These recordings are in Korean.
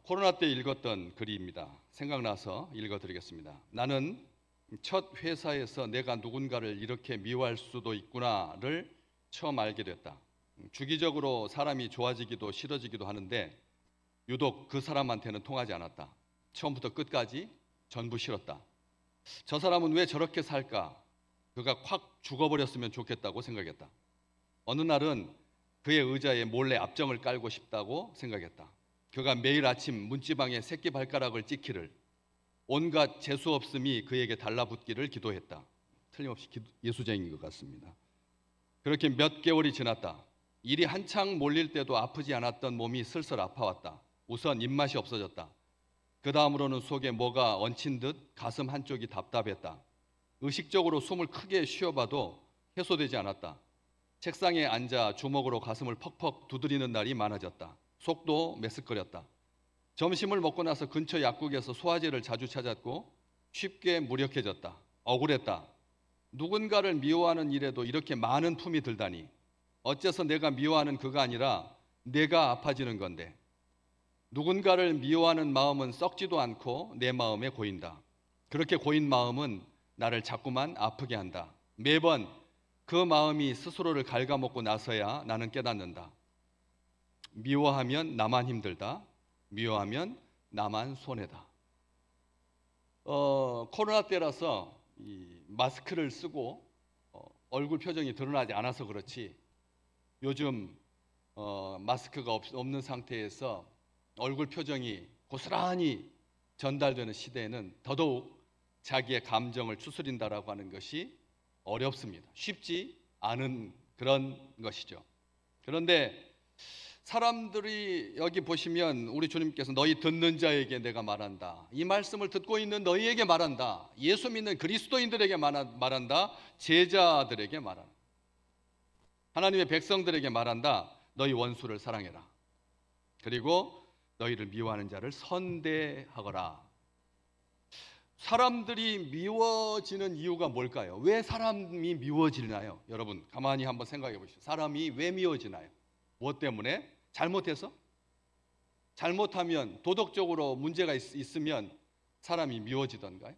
코로나 때 읽었던 글입니다. 생각나서 읽어드리겠습니다. 나는 첫 회사에서 내가 누군가를 이렇게 미워할 수도 있구나를 처음 알게 됐다. 주기적으로 사람이 좋아지기도 싫어지기도 하는데 유독 그 사람한테는 통하지 않았다. 처음부터 끝까지 전부 싫었다. 저 사람은 왜 저렇게 살까? 그가 확 죽어버렸으면 좋겠다고 생각했다. 어느 날은 그의 의자에 몰래 압정을 깔고 싶다고 생각했다. 그가 매일 아침 문지방에 새끼 발가락을 찍기를, 온갖 재수 없음이 그에게 달라붙기를 기도했다. 틀림없이 예수쟁이인 것 같습니다. 그렇게 몇 개월이 지났다. 일이 한창 몰릴 때도 아프지 않았던 몸이 슬슬 아파왔다. 우선 입맛이 없어졌다. 그 다음으로는 속에 뭐가 얹힌 듯 가슴 한쪽이 답답했다. 의식적으로 숨을 크게 쉬어봐도 해소되지 않았다. 책상에 앉아 주먹으로 가슴을 퍽퍽 두드리는 날이 많아졌다. 속도 메스꺼렸다. 점심을 먹고 나서 근처 약국에서 소화제를 자주 찾았고 쉽게 무력해졌다. 억울했다. 누군가를 미워하는 일에도 이렇게 많은 품이 들다니. 어째서 내가 미워하는 그가 아니라 내가 아파지는 건데. 누군가를 미워하는 마음은 썩지도 않고 내 마음에 고인다. 그렇게 고인 마음은 나를 자꾸만 아프게 한다. 매번 그 마음이 스스로를 갉아먹고 나서야 나는 깨닫는다. 미워하면 나만 힘들다. 미워하면 나만 손해다. 코로나 때라서 이 마스크를 쓰고 얼굴 표정이 드러나지 않아서 그렇지, 요즘 마스크가 없는 상태에서 얼굴 표정이 고스란히 전달되는 시대에는 더더욱 자기의 감정을 추스린다라고 하는 것이 어렵습니다. 쉽지 않은 그런 것이죠. 그런데 사람들이 여기 보시면 우리 주님께서 너희 듣는 자에게 내가 말한다. 이 말씀을 듣고 있는 너희에게 말한다. 예수 믿는 그리스도인들에게 말한다. 제자들에게 말한다. 하나님의 백성들에게 말한다. 너희 원수를 사랑해라. 그리고 너희를 미워하는 자를 선대하거라. 사람들이 미워지는 이유가 뭘까요? 왜 사람이 미워지나요? 여러분 가만히 한번 생각해 보시죠. 사람이 왜 미워지나요? 무엇 때문에? 잘못해서? 잘못하면, 도덕적으로 문제가 있으면 사람이 미워지던가요?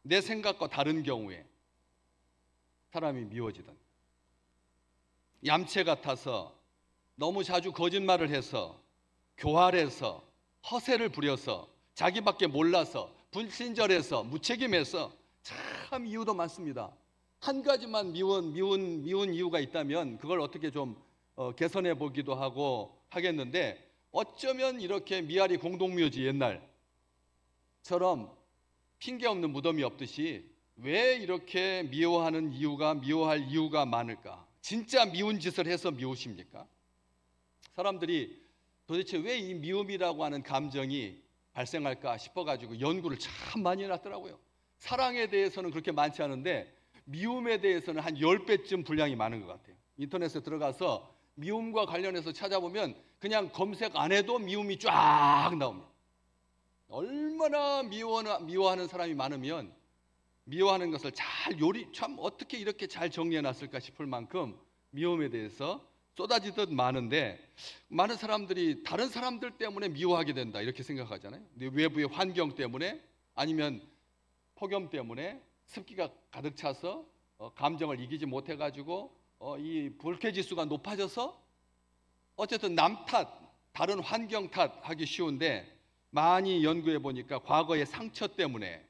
내 생각과 다른 경우에 사람이 미워지던, 얌체 같아서, 너무 자주 거짓말을 해서, 교활해서, 허세를 부려서, 자기밖에 몰라서, 불친절해서, 무책임해서, 참 이유도 많습니다. 한 가지만 미운 이유가 있다면 그걸 어떻게 좀 개선해 보기도 하고 하겠는데, 어쩌면 이렇게 미아리 공동묘지 옛날처럼 핑계 없는 무덤이 없듯이 왜 이렇게 미워할 이유가 많을까? 진짜 미운 짓을 해서 미우십니까? 사람들이 도대체 왜 이 미움이라고 하는 감정이 발생할까 싶어가지고 연구를 참 많이 해놨더라고요. 사랑에 대해서는 그렇게 많지 않은데 미움에 대해서는 한 10배쯤 분량이 많은 것 같아요. 인터넷에 들어가서 미움과 관련해서 찾아보면 그냥 검색 안 해도 미움이 쫙 나옵니다. 얼마나 미워하는 사람이 많으면 미워하는 것을 참 어떻게 이렇게 잘 정리해놨을까 싶을 만큼 미움에 대해서 쏟아지듯 많은데, 많은 사람들이 다른 사람들 때문에 미워하게 된다 이렇게 생각하잖아요. 외부의 환경 때문에, 아니면 폭염 때문에, 습기가 가득 차서 감정을 이기지 못해가지고 이 불쾌지수가 높아져서, 어쨌든 남 탓, 다른 환경 탓 하기 쉬운데, 많이 연구해 보니까 과거의 상처 때문에,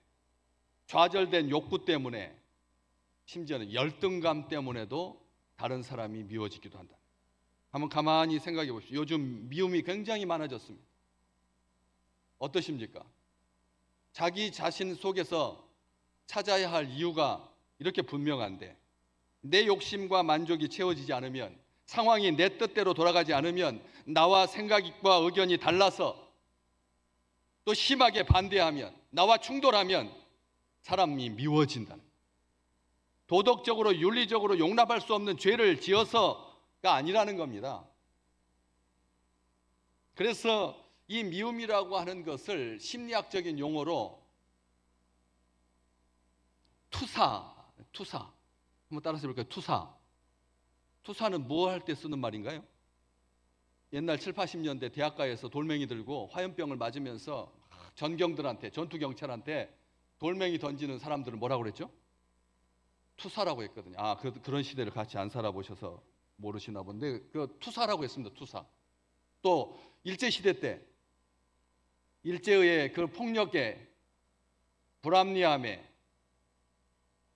좌절된 욕구 때문에, 심지어는 열등감 때문에도 다른 사람이 미워지기도 한다. 한번 가만히 생각해 보십시오. 요즘 미움이 굉장히 많아졌습니다. 어떠십니까? 자기 자신 속에서 찾아야 할 이유가 이렇게 분명한데, 내 욕심과 만족이 채워지지 않으면, 상황이 내 뜻대로 돌아가지 않으면, 나와 생각과 의견이 달라서 또 심하게 반대하면, 나와 충돌하면 사람이 미워진다는, 도덕적으로 윤리적으로 용납할 수 없는 죄를 지어서가 아니라는 겁니다. 그래서 이 미움이라고 하는 것을 심리학적인 용어로 투사 한번 따라서 해볼까요? 투사는 뭐 할 때 쓰는 말인가요? 옛날 7, 80년대 대학가에서 돌멩이 들고 화염병을 맞으면서 전경들한테, 전투경찰한테 돌멩이 던지는 사람들을 뭐라고 그랬죠? 투사라고 했거든요. 그런 시대를 같이 안 살아보셔서 모르시나 본데, 그 투사라고 했습니다. 투사. 또 일제시대 때 일제의 그 폭력에, 불합리함에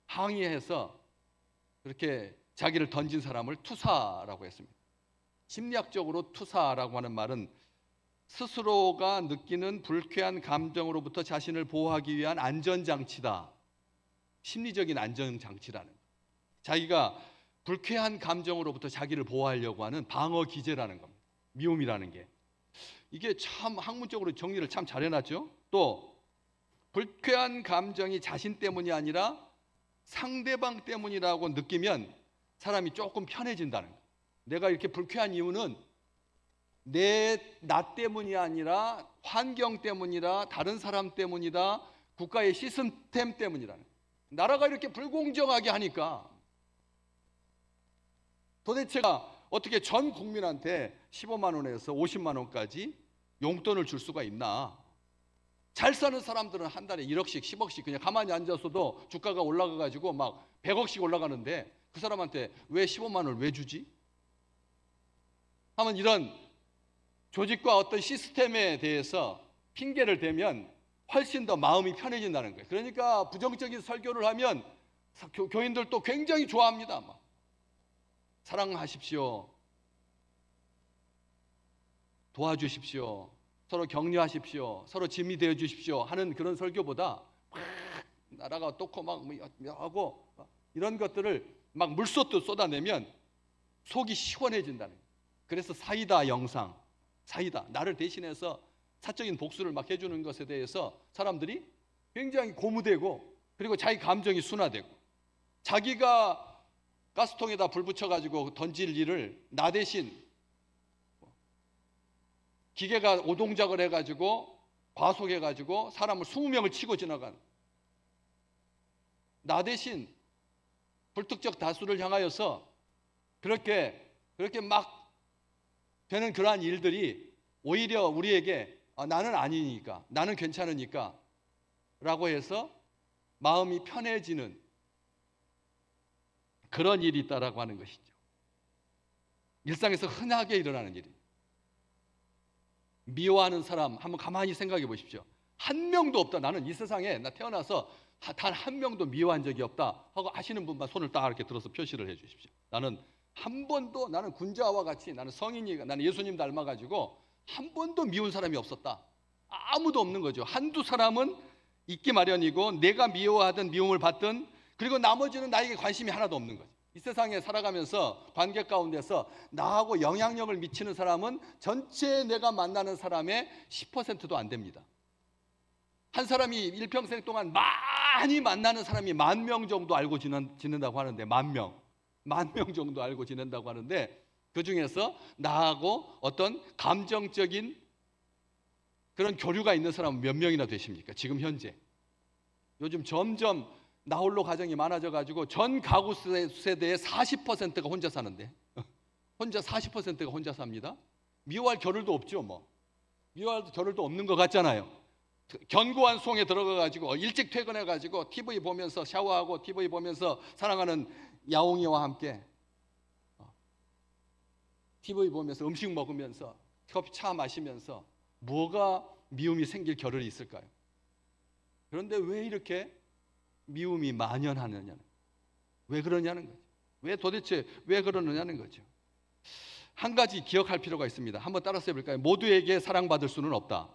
항의해서 그렇게 자기를 던진 사람을 투사라고 했습니다. 심리학적으로 투사라고 하는 말은 스스로가 느끼는 불쾌한 감정으로부터 자신을 보호하기 위한 안전장치다. 심리적인 안전장치라는 거. 자기가 불쾌한 감정으로부터 자기를 보호하려고 하는 방어 기제라는 겁니다. 미움이라는 게. 이게 참 학문적으로 정리를 참 잘 해놨죠. 또 불쾌한 감정이 자신 때문이 아니라 상대방 때문이라고 느끼면 사람이 조금 편해진다는 거예요. 내가 이렇게 불쾌한 이유는 나 때문이 아니라 환경 때문이라, 다른 사람 때문이다, 국가의 시스템 때문이라는 거예요. 나라가 이렇게 불공정하게 하니까 도대체가 어떻게 전 국민한테 15만 원에서 50만 원까지 용돈을 줄 수가 있나? 잘 사는 사람들은 한 달에 1억씩 10억씩 그냥 가만히 앉아서도 주가가 올라가가지고 막 100억씩 올라가는데 그 사람한테 왜 15만 원을 왜 주지? 하면 이런 조직과 어떤 시스템에 대해서 핑계를 대면 훨씬 더 마음이 편해진다는 거예요. 그러니까 부정적인 설교를 하면 교인들도 굉장히 좋아합니다. 막. 사랑하십시오, 도와주십시오, 서로 격려하십시오, 서로 짐이 되어 주십시오 하는 그런 설교보다 막 나라가 떻고 막 하고 이런 것들을 막 물쏟듯 쏟아내면 속이 시원해진다는 거예요. 그래서 사이다 영상, 사이다, 나를 대신해서 사적인 복수를 막 해주는 것에 대해서 사람들이 굉장히 고무되고, 그리고 자기 감정이 순화되고, 자기가 가스통에다 불 붙여가지고 던질 일을 나 대신 기계가 오동작을 해가지고 과속해가지고 사람을 20명을 치고 지나간, 나 대신 불특정 다수를 향하여서 그렇게 막 되는 그러한 일들이 오히려 우리에게 나는 아니니까, 나는 괜찮으니까 라고 해서 마음이 편해지는 그런 일이 있다라고 하는 것이죠. 일상에서 흔하게 일어나는 일이. 미워하는 사람 한번 가만히 생각해 보십시오. 한 명도 없다. 나는 이 세상에 나 태어나서 단 한 명도 미워한 적이 없다 하고 하시는 분만 손을 딱 이렇게 들어서 표시를 해 주십시오. 나는 한 번도, 나는 군자와 같이, 나는 성인이가, 나는 예수님 닮아가지고 한 번도 미운 사람이 없었다. 아무도 없는 거죠. 한두 사람은 있기 마련이고, 내가 미워하든 미움을 받든, 그리고 나머지는 나에게 관심이 하나도 없는 거죠. 이 세상에 살아가면서 관계 가운데서 나하고 영향력을 미치는 사람은 전체 내가 만나는 사람의 10%도 안 됩니다. 한 사람이 일평생 동안 많이 만나는 사람이 10,000명 정도 알고 지낸다고 하는데, 10,000명 정도 알고 지낸다고 하는데, 그 중에서 나하고 어떤 감정적인 그런 교류가 있는 사람은 몇 명이나 되십니까? 지금 현재. 요즘 점점 나홀로 가정이 많아져 가지고 전 가구 세대의 40%가 혼자 사는데, 혼자 40%가 혼자 삽니다. 미워할 겨를도 없죠. 뭐 미워할 겨를도 없는 것 같잖아요. 견고한 송에 들어가 가지고 일찍 퇴근해 가지고 TV 보면서, 샤워하고 TV 보면서 사랑하는 야옹이와 함께 TV 보면서 음식 먹으면서 커피 차 마시면서 뭐가 미움이 생길 겨를이 있을까요? 그런데 왜 이렇게 미움이 만연하느냐는, 왜 그러냐는 거죠. 도대체 왜 그러느냐는 거죠. 한 가지 기억할 필요가 있습니다. 한번 따라서 해볼까요? 모두에게 사랑받을 수는 없다.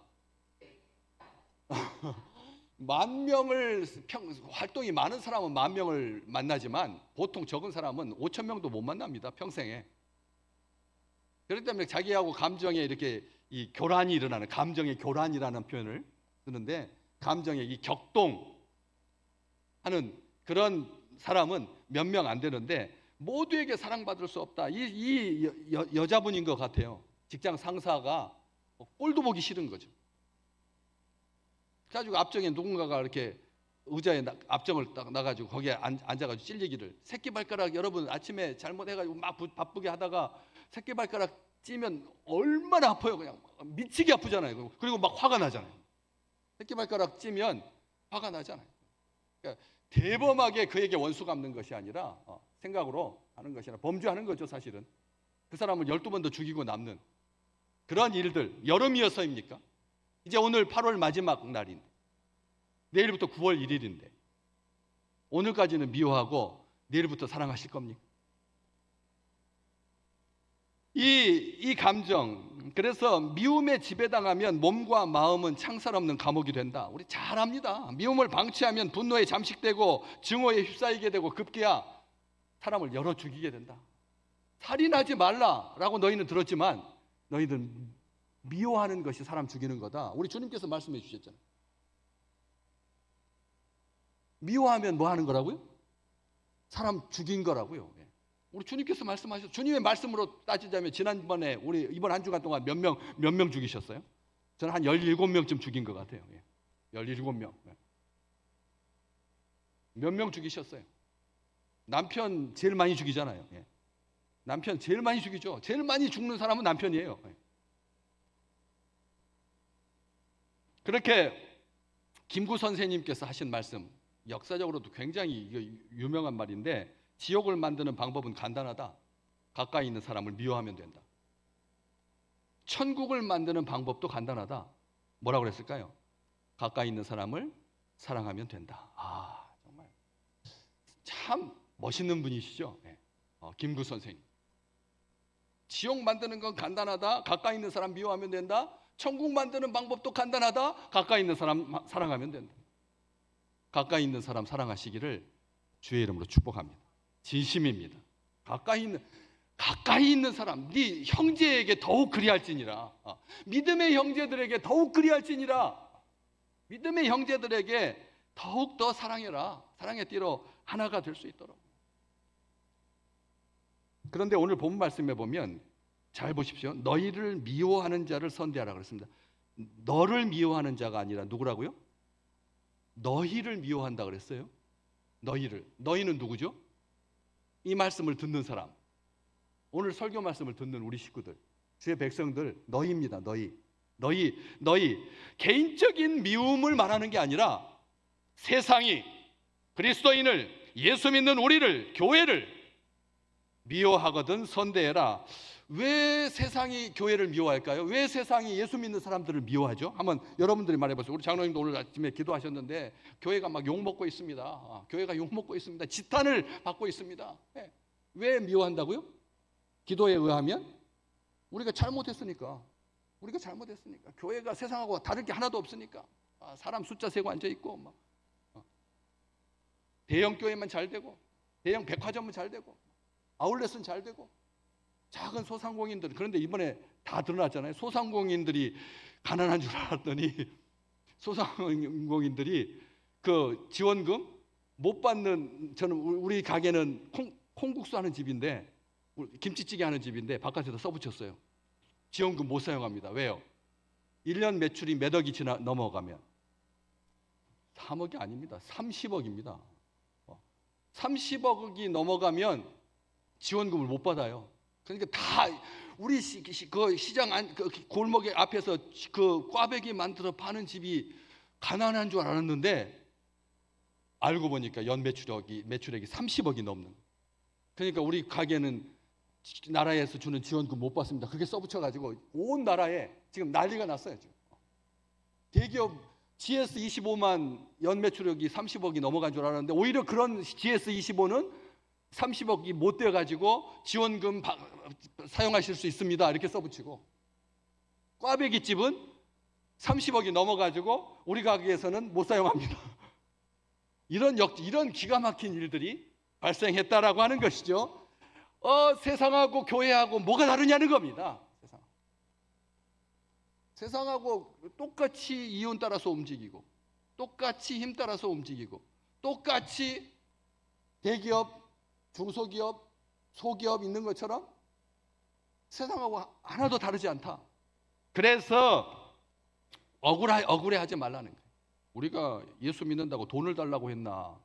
10,000명을 활동이 많은 사람은 10,000명을 만나지만 보통 적은 사람은 5,000명도 못 만납니다, 평생에. 그렇기 때문에 자기하고 감정에 이렇게 이 교란이 일어나는, 감정의 교란이라는 표현을 쓰는데, 감정의 이 격동하는 그런 사람은 몇 명 안 되는데, 모두에게 사랑받을 수 없다. 이 여자분인 것 같아요. 직장 상사가 꼴도 보기 싫은 거죠. 그래가지고 앞정에 누군가가 이렇게 의자에 앞정을 딱 나가지고 거기에 앉아가지고 찔리기를, 새끼발가락, 여러분 아침에 잘못해가지고 막 바쁘게 하다가 새끼발가락 찌면 얼마나 아파요. 그냥 미치게 아프잖아요. 그리고 막 화가 나잖아요. 새끼발가락 찌면 화가 나잖아요. 그러니까 대범하게 그에게 원수 갚는 것이 아니라 생각으로 하는 것이 아니라 범죄하는 거죠. 사실은 그 사람을 12번 더 죽이고 남는 그런 일들. 여름이어서입니까? 이제 오늘 8월 마지막 날인데 내일부터 9월 1일인데 오늘까지는 미워하고 내일부터 사랑하실 겁니까? 이 감정, 그래서 미움에 지배당하면 몸과 마음은 창살 없는 감옥이 된다. 우리 잘 압니다. 미움을 방치하면 분노에 잠식되고 증오에 휩싸이게 되고 급기야 사람을 열어 죽이게 된다. 살인하지 말라라고 너희는 들었지만 너희는 미워하는 것이 사람 죽이는 거다. 우리 주님께서 말씀해 주셨잖아요. 미워하면 뭐 하는 거라고요? 사람 죽인 거라고요. 우리 주님께서 말씀하셨어요. 주님의 말씀으로 따지자면 지난번에 우리 이번 한 주간 동안 몇 명 죽이셨어요? 저는 한 17명쯤 죽인 것 같아요. 17명. 몇 명 죽이셨어요? 남편 제일 많이 죽이잖아요. 남편 제일 많이 죽이죠. 제일 많이 죽는 사람은 남편이에요. 그렇게 김구 선생님께서 하신 말씀, 역사적으로도 굉장히 유명한 말인데, 지옥을 만드는 방법은 간단하다. 가까이 있는 사람을 미워하면 된다. 천국을 만드는 방법도 간단하다. 뭐라고 그랬을까요? 가까이 있는 사람을 사랑하면 된다. 정말 참 멋있는 분이시죠. 김구 선생님. 지옥 만드는 건 간단하다. 가까이 있는 사람 미워하면 된다. 천국 만드는 방법도 간단하다. 가까이 있는 사람 사랑하면 된다. 가까이 있는 사람 사랑하시기를 주의 이름으로 축복합니다. 진심입니다. 가까이 있는 사람, 네 형제에게 더욱 그리할지니라. 믿음의 형제들에게 더욱 그리할지니라. 믿음의 형제들에게 더욱 더 사랑해라. 사랑의 띠로 하나가 될 수 있도록. 그런데 오늘 본 말씀에 보면 잘 보십시오. 너희를 미워하는 자를 선대하라 그랬습니다. 너를 미워하는 자가 아니라 누구라고요? 너희를 미워한다 그랬어요. 너희는 누구죠? 이 말씀을 듣는 사람, 오늘 설교 말씀을 듣는 우리 식구들, 주의 백성들, 너희입니다. 너희 개인적인 미움을 말하는 게 아니라 세상이 그리스도인을, 예수 믿는 우리를, 교회를 미워하거든 선대해라. 왜 세상이 교회를 미워할까요? 왜 세상이 예수 믿는 사람들을 미워하죠? 한번 여러분들이 말해보세요. 우리 장로님도 오늘 아침에 기도하셨는데 교회가 막 욕먹고 있습니다. 교회가 욕먹고 있습니다. 지탄을 받고 있습니다. 왜 미워한다고요? 기도에 의하면 우리가 잘못했으니까. 교회가 세상하고 다를 게 하나도 없으니까. 사람 숫자 세고 앉아있고 대형 교회만 잘 되고, 대형 백화점은 잘 되고, 아울렛은 잘 되고, 작은 소상공인들, 그런데 이번에 다 드러났잖아요. 소상공인들이 가난한 줄 알았더니 소상공인들이 그 지원금 못 받는, 저는 우리 가게는 콩국수 하는 집인데, 김치찌개 하는 집인데 바깥에다 써붙였어요. 지원금 못 사용합니다. 왜요? 1년 매출이 몇 억이 넘어가면 3억이 아닙니다. 30억입니다. 30억이 넘어가면 지원금을 못 받아요. 그러니까 다 우리 그 시장 그 골목에 앞에서 그 꽈배기 만들어 파는 집이 가난한 줄 알았는데 알고 보니까 연 매출액이 30억이 넘는. 그러니까 우리 가게는 나라에서 주는 지원금 못 받습니다. 그게 써붙여가지고 온 나라에 지금 난리가 났어요. 지금. 대기업 GS25만 연 매출액이 30억이 넘어간 줄 알았는데 오히려 그런 GS25는 30억이 못 돼가지고 지원금 사용하실 수 있습니다. 이렇게 써붙이고, 꽈배기 집은 30억이 넘어가지고 우리 가게에서는 못 사용합니다. 이런 기가 막힌 일들이 발생했다라고 하는 것이죠. 세상하고 교회하고 뭐가 다르냐는 겁니다. 세상하고 똑같이 이윤 따라서 움직이고, 똑같이 힘 따라서 움직이고, 똑같이 대기업, 중소기업, 소기업 있는 것처럼 세상하고 하나도 다르지 않다. 그래서 억울해하지 말라는 거예요. 우리가 예수 믿는다고 돈을 달라고 했나,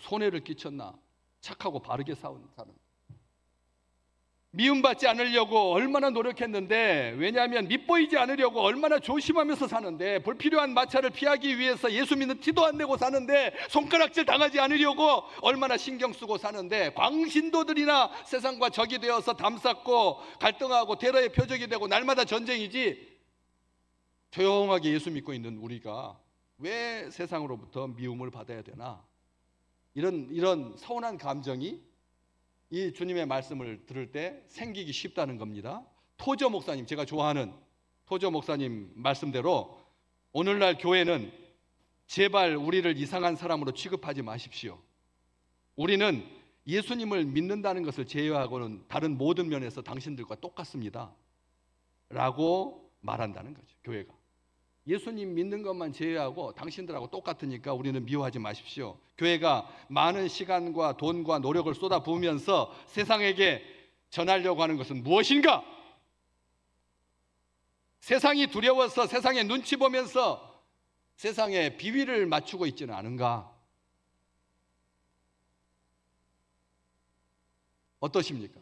손해를 끼쳤나, 착하고 바르게 사는 사람. 미움받지 않으려고 얼마나 노력했는데, 왜냐하면 밉보이지 않으려고 얼마나 조심하면서 사는데, 불필요한 마찰을 피하기 위해서 예수 믿는 티도 안 내고 사는데, 손가락질 당하지 않으려고 얼마나 신경 쓰고 사는데, 광신도들이나 세상과 적이 되어서 담쌓고 갈등하고 테러의 표적이 되고 날마다 전쟁이지, 조용하게 예수 믿고 있는 우리가 왜 세상으로부터 미움을 받아야 되나? 이런 서운한 감정이 이 주님의 말씀을 들을 때 생기기 쉽다는 겁니다. 토저 목사님, 제가 좋아하는 토저 목사님 말씀대로 오늘날 교회는 제발 우리를 이상한 사람으로 취급하지 마십시오. 우리는 예수님을 믿는다는 것을 제외하고는 다른 모든 면에서 당신들과 똑같습니다 라고 말한다는 거죠. 교회가 예수님 믿는 것만 제외하고 당신들하고 똑같으니까 우리는 미워하지 마십시오. 교회가 많은 시간과 돈과 노력을 쏟아부으면서 세상에게 전하려고 하는 것은 무엇인가? 세상이 두려워서 세상의 눈치 보면서 세상에 비위를 맞추고 있지는 않은가? 어떠십니까?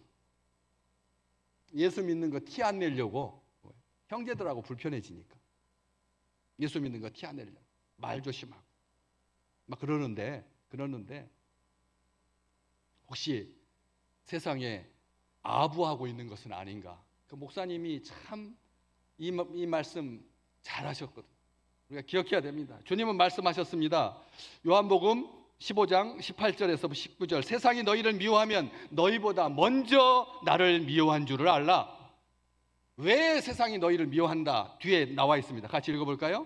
예수 믿는 거 티 안 내려고 형제들하고 불편해지니까 예수 믿는 거 티 안 내려고 말 조심하고 막 그러는데 혹시 세상에 아부하고 있는 것은 아닌가? 그 목사님이 참 이 말씀 잘하셨거든. 우리가 기억해야 됩니다. 주님은 말씀하셨습니다. 요한복음 15장 18절에서 19절, 세상이 너희를 미워하면 너희보다 먼저 나를 미워한 줄을 알라. 왜 세상이 너희를 미워한다? 뒤에 나와 있습니다. 같이 읽어볼까요?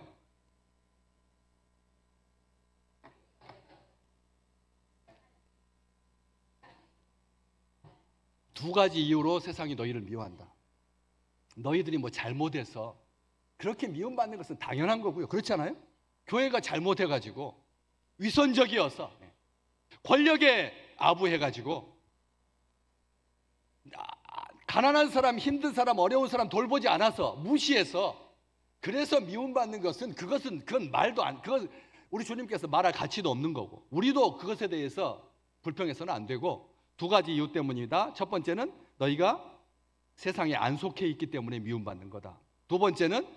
두 가지 이유로 세상이 너희를 미워한다. 너희들이 뭐 잘못해서 그렇게 미움받는 것은 당연한 거고요. 그렇지 않아요? 교회가 잘못해가지고 위선적이어서 권력에 아부해가지고 가난한 사람, 힘든 사람, 어려운 사람 돌보지 않아서 무시해서 그래서 미움받는 것은 그건 말도 안, 그건 우리 주님께서 말할 가치도 없는 거고 우리도 그것에 대해서 불평해서는 안 되고 두 가지 이유 때문이다. 첫 번째는 너희가 세상에 안 속해 있기 때문에 미움받는 거다. 두 번째는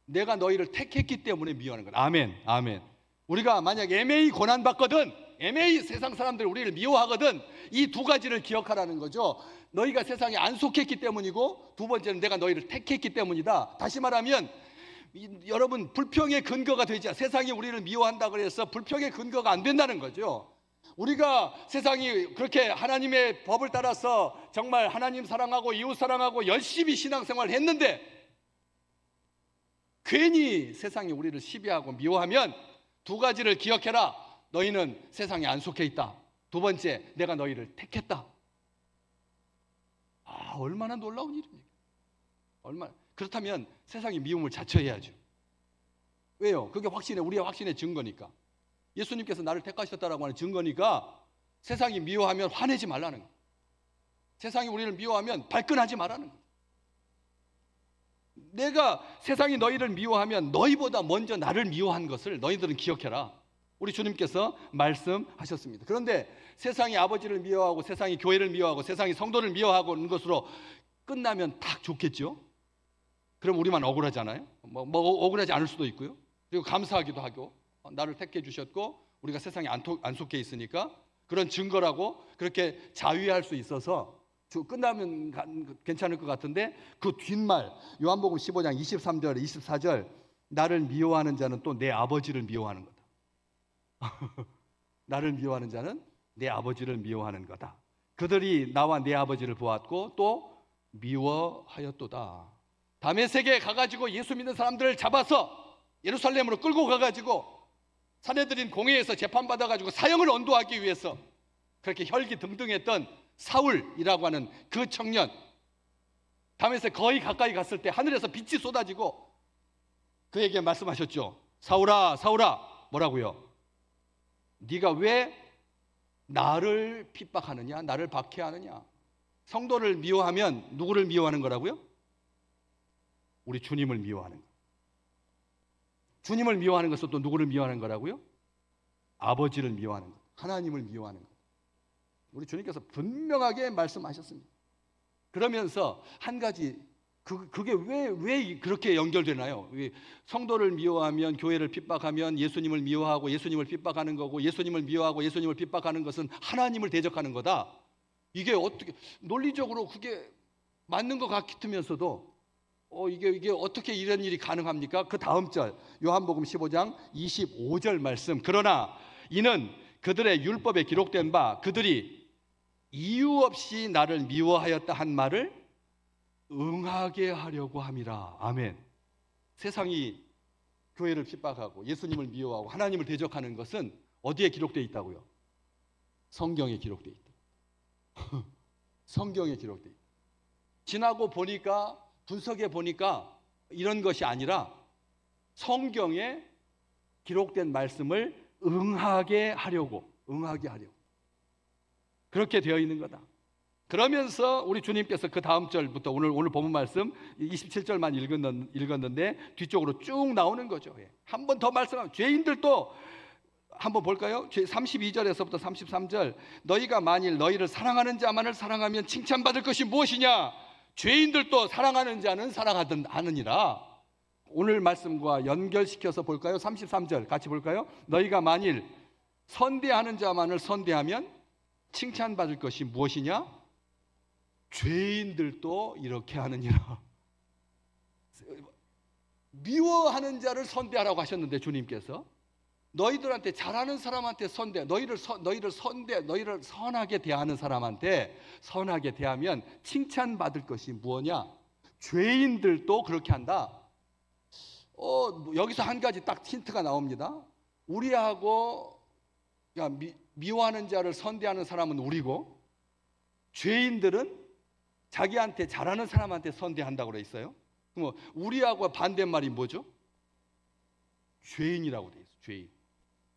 내가 너희를 택했기 때문에 미워하는 거다. 아멘, 아멘. 우리가 만약 애매히 고난받거든, 애매히 세상 사람들이 우리를 미워하거든, 이 두 가지를 기억하라는 거죠. 너희가 세상에 안 속했기 때문이고 두 번째는 내가 너희를 택했기 때문이다. 다시 말하면 여러분, 불평의 근거가 되지, 세상이 우리를 미워한다고 해서 불평의 근거가 안 된다는 거죠. 우리가 세상이 그렇게 하나님의 법을 따라서 정말 하나님 사랑하고 이웃 사랑하고 열심히 신앙생활을 했는데 괜히 세상이 우리를 시비하고 미워하면 두 가지를 기억해라. 너희는 세상에 안 속해 있다. 두 번째, 내가 너희를 택했다. 얼마나 놀라운 일입니까? 그렇다면 세상이 미움을 자처해야죠. 왜요? 그게 우리의 확신의 증거니까. 예수님께서 나를 택하셨다라고 하는 증거니까 세상이 미워하면 화내지 말라는 거예요. 세상이 우리를 미워하면 발끈하지 말라는 거예요. 내가 세상이 너희를 미워하면 너희보다 먼저 나를 미워한 것을 너희들은 기억해라. 우리 주님께서 말씀하셨습니다. 그런데 세상이 아버지를 미워하고 세상이 교회를 미워하고 세상이 성도를 미워하고 있는 것으로 끝나면 딱 좋겠죠? 그럼 우리만 억울하잖아요. 뭐 억울하지 않을 수도 있고요. 그리고 감사하기도 하고 나를 택해 주셨고 우리가 세상에 안 속해 있으니까 그런 증거라고 그렇게 자위할 수 있어서 끝나면 괜찮을 것 같은데 그 뒷말 요한복음 15장 23절 24절, 나를 미워하는 자는 또 내 아버지를 미워하는 거다. 나를 미워하는 자는 내 아버지를 미워하는 거다. 그들이 나와 내 아버지를 보았고 또 미워하였도다. 다메섹에 가가지고 예수 믿는 사람들을 잡아서 예루살렘으로 끌고 가가지고 사내들인 공회에서 재판받아가지고 사형을 언도하기 위해서 그렇게 혈기등등했던 사울이라고 하는 그 청년, 다메섹 거의 가까이 갔을 때 하늘에서 빛이 쏟아지고 그에게 말씀하셨죠. 사울아, 사울아, 뭐라고요? 네가 왜 나를 핍박하느냐, 나를 박해하느냐? 성도를 미워하면 누구를 미워하는 거라고요? 우리 주님을 미워하는 거. 주님을 미워하는 것은 또 누구를 미워하는 거라고요? 아버지를 미워하는 것, 하나님을 미워하는 것. 우리 주님께서 분명하게 말씀하셨습니다. 그러면서 한 가지, 그게 왜 그렇게 연결되나요? 성도를 미워하면, 교회를 핍박하면 예수님을 미워하고 예수님을 핍박하는 거고, 예수님을 미워하고 예수님을 핍박하는 것은 하나님을 대적하는 거다. 이게 어떻게 논리적으로 그게 맞는 것 같으면서도 이게 어떻게 이런 일이 가능합니까? 그 다음 절 요한복음 15장 25절 말씀. 그러나 이는 그들의 율법에 기록된 바 그들이 이유 없이 나를 미워하였다 한 말을 응하게 하려고 함이라. 아멘. 세상이 교회를 핍박하고 예수님을 미워하고 하나님을 대적하는 것은 어디에 기록되어 있다고요? 성경에 기록되어 있다. 성경에 기록되어 있다. 지나고 보니까, 분석해 보니까 이런 것이 아니라 성경에 기록된 말씀을 응하게 하려고 그렇게 되어 있는 거다. 그러면서 우리 주님께서 그 다음 절부터 오늘 본문 말씀 27절만 읽었는데 뒤쪽으로 쭉 나오는 거죠. 한 번 더 말씀하면 죄인들도 한번 볼까요? 32절에서부터 33절. 너희가 만일 너희를 사랑하는 자만을 사랑하면 칭찬받을 것이 무엇이냐? 죄인들도 사랑하는 자는 사랑하느니라. 오늘 말씀과 연결시켜서 볼까요? 33절 같이 볼까요? 너희가 만일 선대하는 자만을 선대하면 칭찬받을 것이 무엇이냐? 죄인들도 이렇게 하느니라. 미워하는 자를 선대하라고 하셨는데 주님께서 너희들한테 잘하는 사람한테 너희를 선하게 대하는 사람한테 선하게 대하면 칭찬받을 것이 무엇이냐? 죄인들도 그렇게 한다. 여기서 한 가지 딱 힌트가 나옵니다. 우리하고 미워하는 자를 선대하는 사람은 우리고, 죄인들은 자기한테 잘하는 사람한테 선대한다고 그래 있어요. 그럼 우리하고 반대말이 뭐죠? 죄인이라고 돼 있어요. 죄인.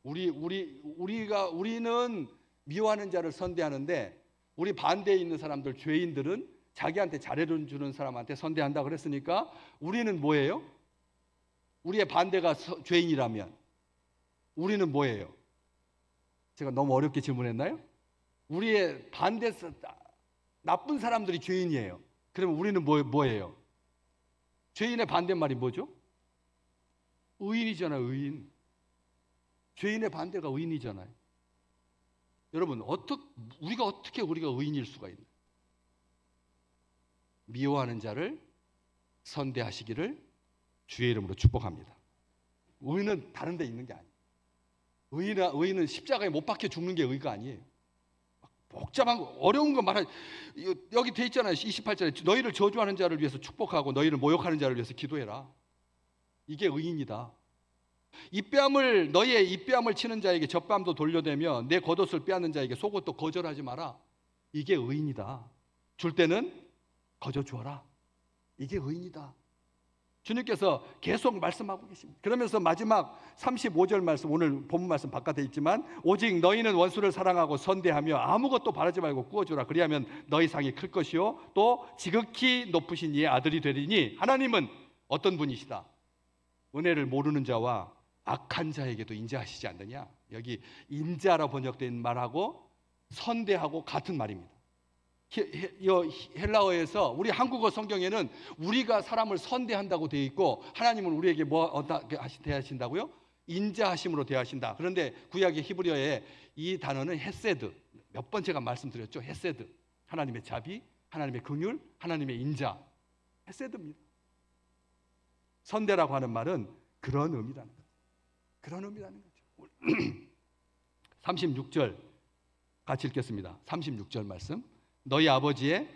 우리는 미워하는 자를 선대하는데 우리 반대에 있는 사람들, 죄인들은 자기한테 잘해주는 사람한테 선대한다 그랬으니까 우리는 뭐예요? 우리의 반대가 죄인이라면 우리는 뭐예요? 제가 너무 어렵게 질문했나요? 우리의 반대 나쁜 사람들이 죄인이에요. 그러면 우리는 뭐예요? 죄인의 반대말이 뭐죠? 의인이잖아요. 의인. 죄인의 반대가 의인이잖아요. 여러분, 우리가 어떻게 의인일 수가 있나요? 미워하는 자를 선대하시기를 주의 이름으로 축복합니다. 의인은 다른 데 있는 게 아니에요. 의인은 십자가에 못 박혀 죽는 게 의가 아니에요. 복잡한 거, 어려운 거 여기 돼 있잖아요. 28절에 너희를 저주하는 자를 위해서 축복하고 너희를 모욕하는 자를 위해서 기도해라. 이게 의인이다. 너희의 입뺨을 치는 자에게 젖밤도 돌려대며 내 겉옷을 빼앗는 자에게 속옷도 거절하지 마라. 이게 의인이다. 줄 때는 거저 주어라. 이게 의인이다. 주님께서 계속 말씀하고 계십니다. 그러면서 마지막 35절 말씀, 오늘 본문 말씀 바깥에 있지만 오직 너희는 원수를 사랑하고 선대하며 아무것도 바라지 말고 구워주라. 그리하면 너희 상이 클 것이요 또 지극히 높으신 이의 아들이 되리니 하나님은 어떤 분이시다? 은혜를 모르는 자와 악한 자에게도 인자하시지 않느냐. 여기 인자라 번역된 말하고 선대하고 같은 말입니다. 헬라어에서 우리 한국어 성경에는 우리가 사람을 선대한다고 되어 있고 하나님은 우리에게 어떻게 대하신다고요? 인자하심으로 대하신다. 그런데 구약의 히브리어에 이 단어는 헤세드, 몇 번 제가 말씀드렸죠. 헤세드, 하나님의 자비, 하나님의 긍휼, 하나님의 인자, 헤세드입니다. 선대라고 하는 말은 그런 의미라는 거죠. 그런 의미라는 거죠. 36절 같이 읽겠습니다. 36절 말씀. 너희 아버지의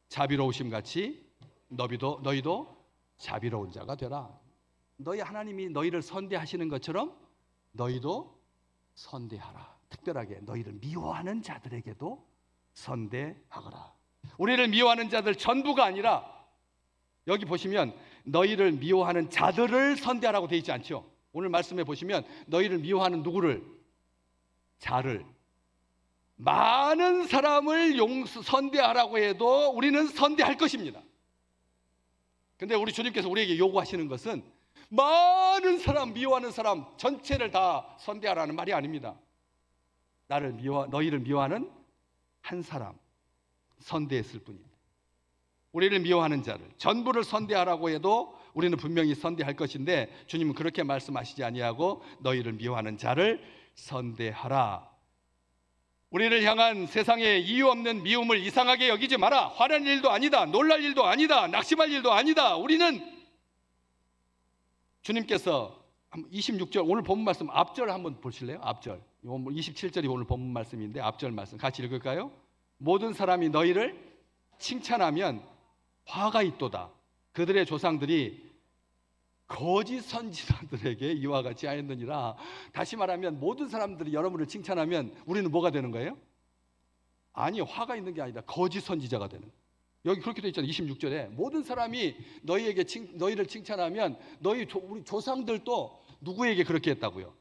자비로우심 같이 너희도 자비로운 자가 되라. 너희 하나님이 너희를 선대하시는 것처럼 너희도 선대하라. 특별하게 너희를 미워하는 자들에게도 선대하거라. 우리를 미워하는 자들 전부가 아니라 여기 보시면 너희를 미워하는 자들을 선대하라고 되어 있지 않죠. 오늘 말씀에 보시면 너희를 미워하는 누구를? 자를. 많은 사람을 선대하라고 해도 우리는 선대할 것입니다. 근데 우리 주님께서 우리에게 요구하시는 것은 많은 사람, 미워하는 사람 전체를 다 선대하라는 말이 아닙니다. 너희를 미워하는 한 사람 선대했을 뿐입니다. 우리를 미워하는 자를 전부를 선대하라고 해도 우리는 분명히 선대할 것인데 주님은 그렇게 말씀하시지 아니하고 너희를 미워하는 자를 선대하라. 우리를 향한 세상의 이유 없는 미움을 이상하게 여기지 마라. 화난 일도 아니다. 놀랄 일도 아니다. 낙심할 일도 아니다. 우리는 주님께서 26절 오늘 본문 말씀 앞절 한번 보실래요? 앞절 27절이 오늘 본문 말씀인데 앞절 말씀 같이 읽을까요? 모든 사람이 너희를 칭찬하면 화가 있도다. 그들의 조상들이 거짓 선지자들에게 이와 같이 하였느니라. 다시 말하면 모든 사람들이 여러분을 칭찬하면 우리는 뭐가 되는 거예요? 아니, 화가 있는 게 아니다. 거짓 선지자가 되는 거예요. 여기 그렇게 되어 있잖아요. 26절에 모든 사람이 너희를 칭찬하면 우리 조상들도 누구에게 그렇게 했다고요?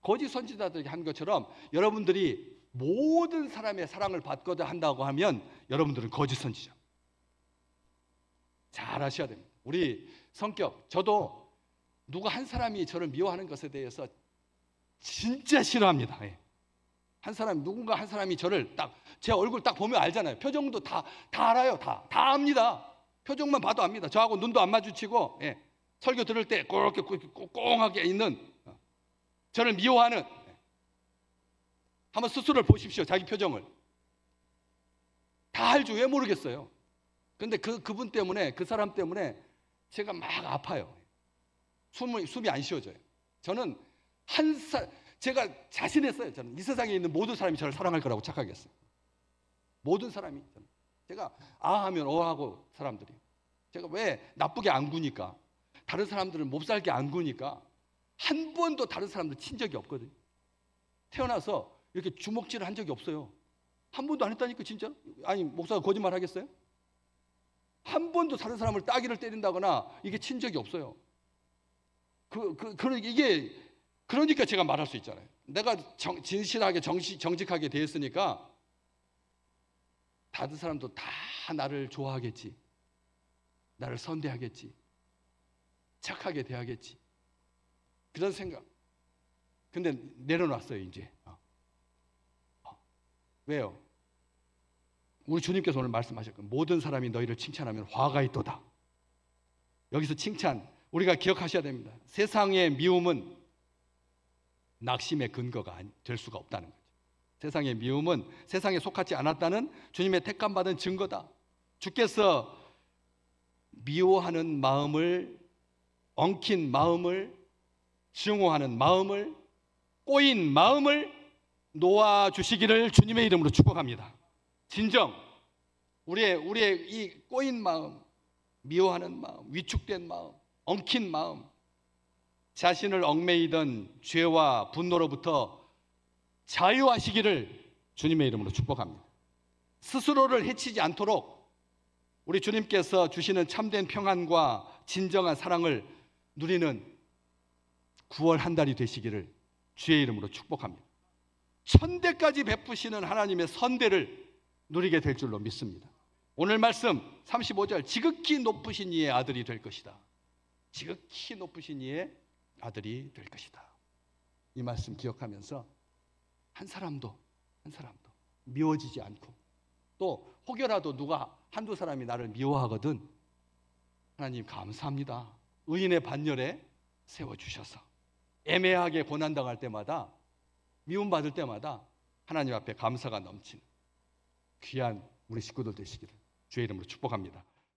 거짓 선지자들에게 한 것처럼 여러분들이 모든 사람의 사랑을 받고자 한다고 하면 여러분들은 거짓 선지자. 잘 아셔야 됩니다. 우리 성격, 저도 누가 한 사람이 저를 미워하는 것에 대해서 진짜 싫어합니다. 누군가 한 사람이 저를 딱 제 얼굴 딱 보면 알잖아요. 표정도 다 알아요. 다 압니다. 표정만 봐도 압니다. 저하고 눈도 안 마주치고 설교 들을 때 그렇게 꽁꽁하게 있는 저를 미워하는 한번 스스로를 보십시오. 자기 표정을 다 알죠. 왜 모르겠어요. 근데 그분 때문에 그 사람 때문에 제가 막 아파요. 숨이 안 쉬어져요. 저는 제가 자신했어요. 저는 이 세상에 있는 모든 사람이 저를 사랑할 거라고 착각했어요. 모든 사람이. 제가 하면 하고 사람들이. 제가 왜 나쁘게 안 구니까 다른 사람들은 몹살게 안 구니까 한 번도 다른 사람들 친 적이 없거든요. 태어나서 이렇게 주먹질을 한 적이 없어요. 한 번도 안 했다니까 진짜. 아니 목사가 거짓말 하겠어요? 한 번도 다른 사람을 따귀를 때린다거나 이게 친 적이 없어요. 이게 그러니까 제가 말할 수 있잖아요. 내가 진실하게 정직하게 되었으니까 다른 사람도 다 나를 좋아하겠지. 나를 선대하겠지. 착하게 대하겠지. 그런 생각. 근데 내려놨어요 이제. 왜요? 우리 주님께서 오늘 말씀하셨거든요. 모든 사람이 너희를 칭찬하면 화가 있도다. 여기서 칭찬 우리가 기억하셔야 됩니다. 세상의 미움은 낙심의 근거가 될 수가 없다는 거죠. 세상의 미움은 세상에 속하지 않았다는 주님의 택감받은 증거다. 주께서 미워하는 마음을, 엉킨 마음을, 증오하는 마음을, 꼬인 마음을 놓아주시기를 주님의 이름으로 축복합니다. 진정 우리의 이 꼬인 마음, 미워하는 마음, 위축된 마음, 엉킨 마음, 자신을 얽매이던 죄와 분노로부터 자유하시기를 주님의 이름으로 축복합니다. 스스로를 해치지 않도록 우리 주님께서 주시는 참된 평안과 진정한 사랑을 누리는 9월 한 달이 되시기를 주의 이름으로 축복합니다. 천대까지 베푸시는 하나님의 선대를 누리게 될 줄로 믿습니다. 오늘 말씀 35절 지극히 높으신 이의 아들이 될 것이다. 지극히 높으신 이의 아들이 될 것이다. 이 말씀 기억하면서 한 사람도 미워지지 않고 또 혹여라도 누가 한두 사람이 나를 미워하거든 하나님 감사합니다. 의인의 반열에 세워주셔서 애매하게 고난당할 때마다 미움받을 때마다 하나님 앞에 감사가 넘치는 귀한 우리 식구들 되시기를 주의 이름으로 축복합니다.